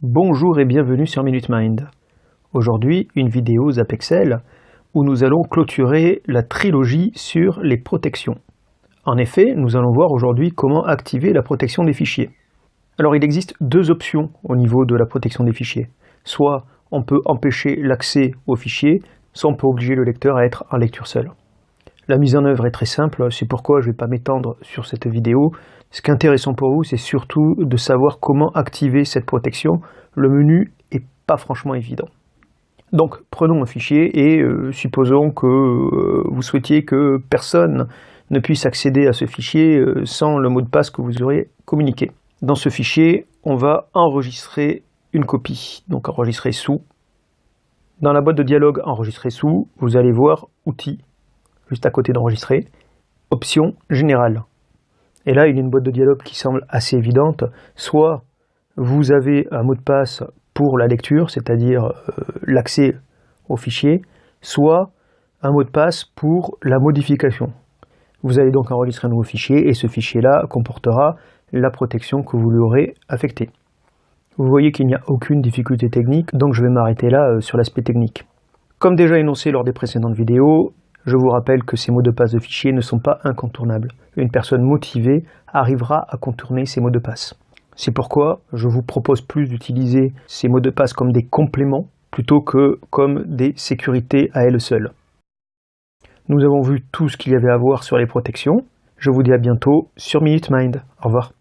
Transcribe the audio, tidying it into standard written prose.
Bonjour et bienvenue sur Minute Mind. Aujourd'hui, une vidéo Zapexcel où nous allons clôturer la trilogie sur les protections. En effet, nous allons voir aujourd'hui comment activer la protection des fichiers. Alors il existe deux options au niveau de la protection des fichiers. Soit on peut empêcher l'accès aux fichiers, soit on peut obliger le lecteur à être en lecture seule. La mise en œuvre est très simple, c'est pourquoi je ne vais pas m'étendre sur cette vidéo. Ce qui est intéressant pour vous, c'est surtout de savoir comment activer cette protection. Le menu n'est pas franchement évident. Donc prenons un fichier et supposons que vous souhaitiez que personne ne puisse accéder à ce fichier sans le mot de passe que vous aurez communiqué. Dans ce fichier, on va enregistrer une copie, donc enregistrer sous. Dans la boîte de dialogue enregistrer sous, vous allez voir outils, juste à côté d'enregistrer, options générales. Et là, il y a une boîte de dialogue qui semble assez évidente. Soit vous avez un mot de passe pour la lecture, c'est-à-dire l'accès au fichier, soit un mot de passe pour la modification. Vous allez donc enregistrer un nouveau fichier et ce fichier-là comportera la protection que vous lui aurez affectée. Vous voyez qu'il n'y a aucune difficulté technique, donc je vais m'arrêter là sur l'aspect technique. Comme déjà énoncé lors des précédentes vidéos, je vous rappelle que ces mots de passe de fichier ne sont pas incontournables. Une personne motivée arrivera à contourner ces mots de passe. C'est pourquoi je vous propose plus d'utiliser ces mots de passe comme des compléments plutôt que comme des sécurités à elles seules. Nous avons vu tout ce qu'il y avait à voir sur les protections. Je vous dis à bientôt sur Minute Mind. Au revoir.